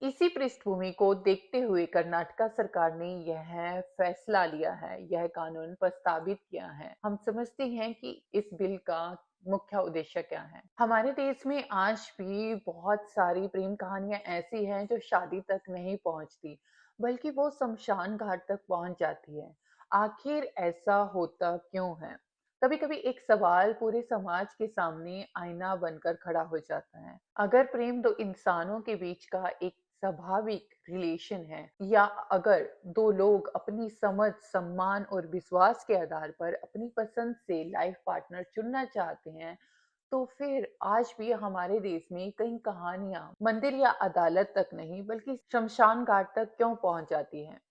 इसी पृष्ठभूमि को देखते हुए कर्नाटका सरकार ने यह फैसला लिया है, यह कानून प्रस्तावित किया है। हम समझते हैं कि इस बिल का मुख्य उद्देश्य क्या है। हमारे देश में आज भी बहुत सारी प्रेम कहानियां ऐसी हैं जो शादी तक नहीं पहुंचती, बल्कि वो शमशान घाट तक पहुंच जाती है। आखिर ऐसा होता क्यों है? कभी-कभी एक सवाल पूरे समाज के सामने आईना बनकर खड़ा हो जाता है। अगर प्रेम दो इंसानों के बीच का एक स्वाभाविक रिलेशन है, या अगर दो लोग अपनी समझ, सम्मान और विश्वास के आधार पर अपनी पसंद से लाइफ पार्टनर चुनना चाहते हैं, तो फिर आज भी हमारे देश में कई कहानियां मंदिर या अदालत तक नहीं बल्कि शमशान घाट तक क्यों पहुंच जाती हैं?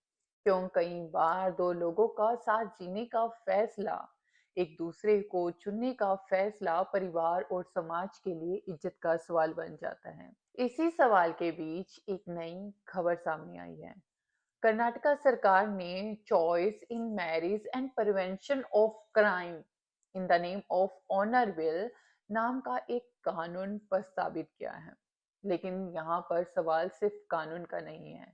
क्यों कई बार दो लोगों का साथ जीने का फैसला, एक दूसरे को चुनने का फैसला परिवार और समाज के लिए इज्जत का सवाल बन जाता है। इसी सवाल के बीच एक नई खबर सामने आई है। कर्नाटका सरकार ने choice in marriage and prevention of crime in the name of honour bill नाम का एक कानून प्रस्तावित किया है। लेकिन यहाँ पर सवाल सिर्फ कानून का नहीं है,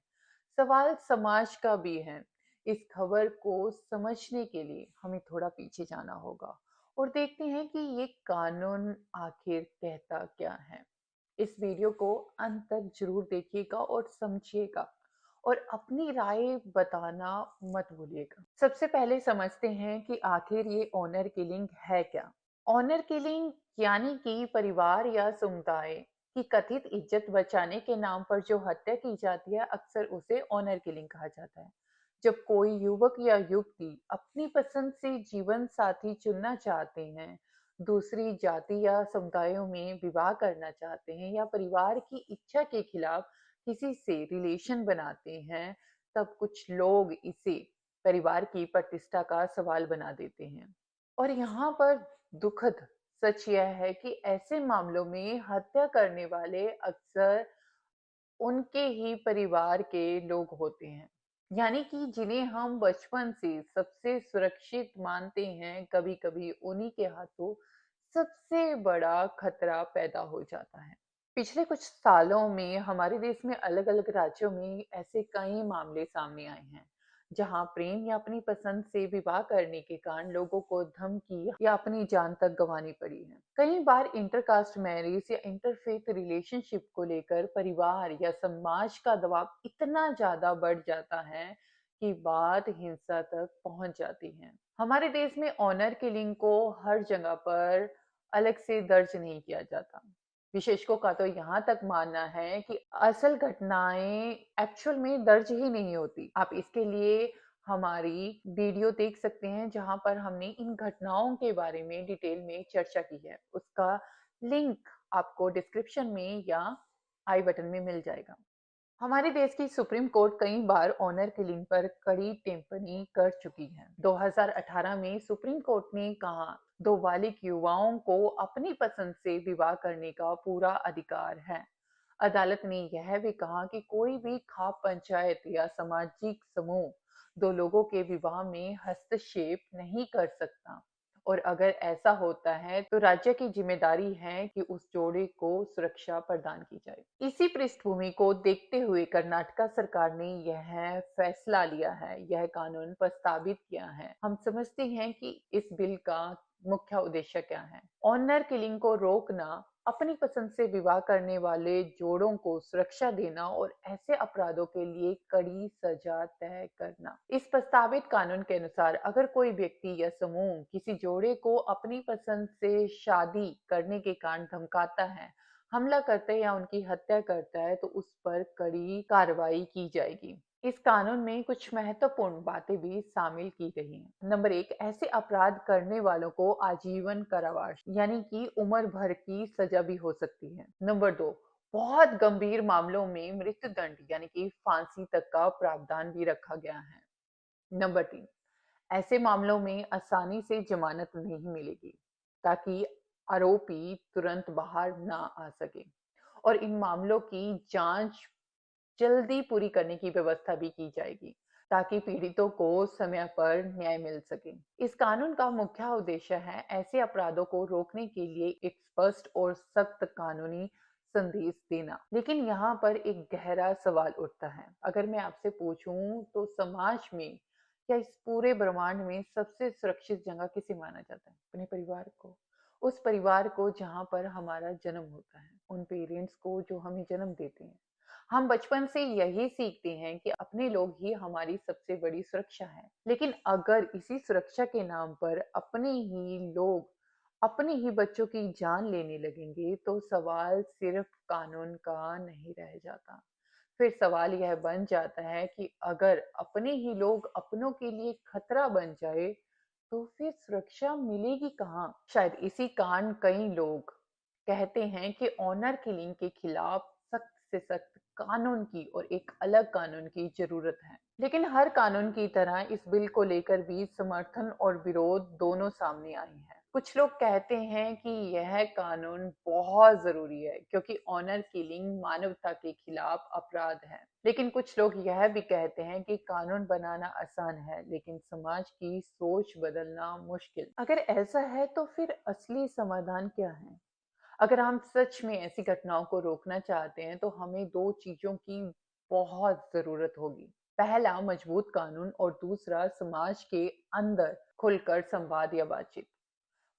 सवाल समाज का भी है। इस खबर को समझने के लिए हमें थोड़ा पीछे जाना होगा और देखते हैं कि ये कानून आखिर कहता क्या है। इस वीडियो को अंत तक जरूर देखिएगा और समझिएगा, और अपनी राय बताना मत भूलिएगा। सबसे पहले समझते हैं कि आखिर ये ऑनर किलिंग है क्या। ऑनर किलिंग यानी कि परिवार या समुदाय की कथित इज्जत बचाने के नाम पर जो हत्या की जाती है, अक्सर उसे ऑनर किलिंग कहा जाता है। जब कोई युवक या युवती अपनी पसंद से जीवन साथी चुनना चाहते हैं, दूसरी जाति या समुदायों में विवाह करना चाहते हैं, या परिवार की इच्छा के खिलाफ किसी से रिलेशन बनाते हैं, तब कुछ लोग इसे परिवार की प्रतिष्ठा का सवाल बना देते हैं। और यहाँ पर दुखद सच यह है कि ऐसे मामलों में हत्या करने वाले अक्सर उनके ही परिवार के लोग होते हैं, यानी कि जिन्हें हम बचपन से सबसे सुरक्षित मानते हैं, कभी कभी उन्हीं के हाथों सबसे बड़ा खतरा पैदा हो जाता है। पिछले कुछ सालों में हमारे देश में अलग-अलग राज्यों में ऐसे कई मामले सामने आए हैं, जहां प्रेम या अपनी पसंद से विवाह करने के कारण लोगों को धमकी या अपनी जान तक गंवानी पड़ी है। कई बार इंटरकास्ट मैरिज या इंटरफेथ रिलेशनशिप को लेकर परिवार या समाज का दबाव इतना ज्यादा बढ़ जाता है कि बात हिंसा तक पहुंच जाती है। हमारे देश में ऑनर किलिंग को हर जगह पर अलग से दर्ज नहीं किया जाता। विशेषज्ञों का तो यहाँ तक मानना है कि असल घटनाएं एक्चुअल में दर्ज ही नहीं होती। आप इसके लिए हमारी वीडियो देख सकते हैं, जहां पर हमने इन घटनाओं के बारे में डिटेल में चर्चा की है। उसका लिंक आपको डिस्क्रिप्शन में या आई बटन में मिल जाएगा। हमारे देश की सुप्रीम कोर्ट कई बार ऑनर किलिंग पर कड़ी टिप्पणी कर चुकी है। 2018 में सुप्रीम कोर्ट ने कहा, दो बालिग युवाओं को अपनी पसंद से विवाह करने का पूरा अधिकार है। अदालत ने यह भी कहा कि कोई भी खाप पंचायत या सामाजिक समूह दो लोगों के विवाह में हस्तक्षेप नहीं कर सकता, और अगर ऐसा होता है तो राज्य की जिम्मेदारी है कि उस जोड़े को सुरक्षा प्रदान की जाए। इसी पृष्ठभूमि को देखते हुए कर्नाटका सरकार ने यह फैसला लिया है, यह कानून प्रस्तावित किया है। हम समझते हैं कि इस बिल का मुख्य उद्देश्य क्या है। ऑनर किलिंग को रोकना, अपनी पसंद से विवाह करने वाले जोड़ों को सुरक्षा देना और ऐसे अपराधों के लिए कड़ी सजा तय करना। इस प्रस्तावित कानून के अनुसार अगर कोई व्यक्ति या समूह किसी जोड़े को अपनी पसंद से शादी करने के कारण धमकाता है, हमला करता है या उनकी हत्या करता है, तो उस पर कड़ी कार्रवाई की जाएगी। इस कानून में कुछ महत्वपूर्ण बातें भी शामिल की गई हैं। नंबर 1, ऐसे अपराध करने वालों को आजीवन कारावास यानी कि उम्र भर की सजा भी हो सकती है। नंबर 2, बहुत गंभीर मामलों में मृत्यु दंड यानी कि फांसी तक का प्रावधान भी रखा गया है। नंबर 3, ऐसे मामलों में आसानी से जमानत नहीं मिलेगी, ताकि आरोपी तुरंत बाहर ना आ सके, और इन मामलों की जांच जल्दी पूरी करने की व्यवस्था भी की जाएगी, ताकि पीड़ितों को समय पर न्याय मिल सके। इस कानून का मुख्य उद्देश्य है ऐसे अपराधों को रोकने के लिए एक स्पष्ट और सख्त कानूनी संदेश देना। लेकिन यहाँ पर एक गहरा सवाल उठता है। अगर मैं आपसे पूछूं तो समाज में या इस पूरे ब्रह्मांड में सबसे सुरक्षित जगह किसे माना जाता है? अपने परिवार को। उस परिवार को जहाँ पर हमारा जन्म होता है, उन पेरेंट्स को जो हमें जन्म देते हैं। हम बचपन से यही सीखते हैं कि अपने लोग ही हमारी सबसे बड़ी सुरक्षा है। लेकिन अगर इसी सुरक्षा के नाम पर अपने ही लोग अपने ही बच्चों की जान लेने लगेंगे तो सवाल सिर्फ कानून का नहीं रह जाता। फिर सवाल यह बन जाता है कि अगर अपने ही लोग अपनों के लिए खतरा बन जाए तो फिर सुरक्षा मिलेगी कहाँ? शायद इसी कारण कई लोग कहते हैं कि ऑनर किलिंग के खिलाफ सख्त से सख्त कानून की और एक अलग कानून की जरूरत है। लेकिन हर कानून की तरह इस बिल को लेकर भी समर्थन और विरोध दोनों सामने आए हैं। कुछ लोग कहते हैं कि यह कानून बहुत जरूरी है क्योंकि ऑनर किलिंग मानवता के खिलाफ अपराध है। लेकिन कुछ लोग यह भी कहते हैं कि कानून बनाना आसान है लेकिन समाज की सोच बदलना मुश्किल। अगर ऐसा है तो फिर असली समाधान क्या है? अगर हम सच में ऐसी घटनाओं को रोकना चाहते हैं तो हमें दो चीजों की बहुत जरूरत होगी। पहला मजबूत कानून और दूसरा समाज के अंदर खुलकर संवाद या बातचीत।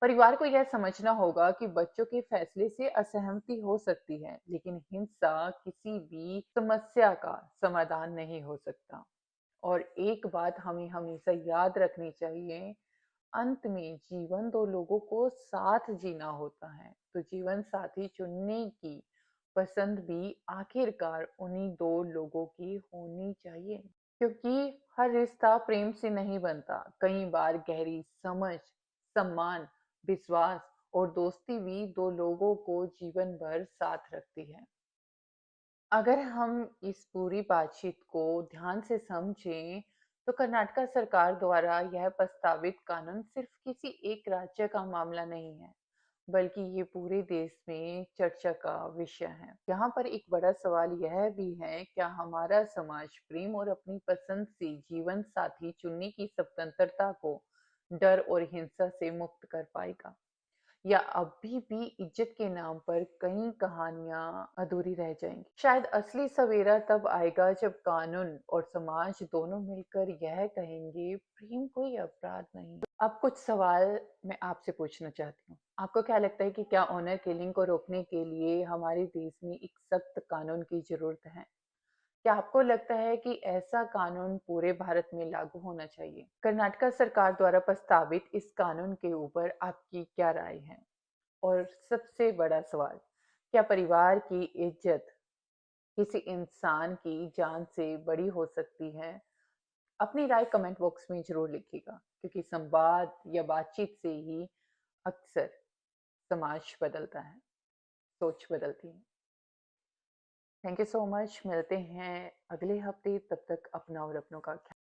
परिवार को यह समझना होगा कि बच्चों के फैसले से असहमति हो सकती है लेकिन हिंसा किसी भी समस्या का समाधान नहीं हो सकता। और एक बात हमें हमेशा याद रखनी चाहिए, अंत में जीवन दो लोगों को साथ जीना होता है तो जीवन साथी चुनने की पसंद भी आखिरकार उन्हीं दो लोगों की होनी चाहिए। क्योंकि हर रिश्ता प्रेम से नहीं बनता, कई बार गहरी समझ, सम्मान, विश्वास और दोस्ती भी दो लोगों को जीवन भर साथ रखती है। अगर हम इस पूरी बातचीत को ध्यान से समझें, तो कर्नाटक सरकार द्वारा यह प्रस्तावित कानून सिर्फ किसी एक राज्य का मामला नहीं है, बल्कि ये पूरे देश में चर्चा का विषय है। यहाँ पर एक बड़ा सवाल यह भी है, क्या हमारा समाज प्रेम और अपनी पसंद से जीवन साथी चुनने की स्वतंत्रता को डर और हिंसा से मुक्त कर पाएगा? या अभी भी इज्जत के नाम पर कई कहानियां अधूरी रह जाएंगी? शायद असली सवेरा तब आएगा जब कानून और समाज दोनों मिलकर यह कहेंगे प्रेम कोई अपराध नहीं। अब कुछ सवाल मैं आपसे पूछना चाहती हूँ। आपको क्या लगता है कि क्या ऑनर किलिंग को रोकने के लिए हमारे देश में एक सख्त कानून की जरूरत है? क्या आपको लगता है कि ऐसा कानून पूरे भारत में लागू होना चाहिए? कर्नाटक सरकार द्वारा प्रस्तावित इस कानून के ऊपर आपकी क्या राय है? और सबसे बड़ा सवाल, क्या परिवार की इज्जत किसी इंसान की जान से बड़ी हो सकती है? अपनी राय कमेंट बॉक्स में जरूर लिखिएगा क्योंकि संवाद या बातचीत से ही अक्सर समाज बदलता है, सोच बदलती है। Thank you so much. मिलते हैं अगले हफ्ते, तब तक अपना और अपनों का ख्याल।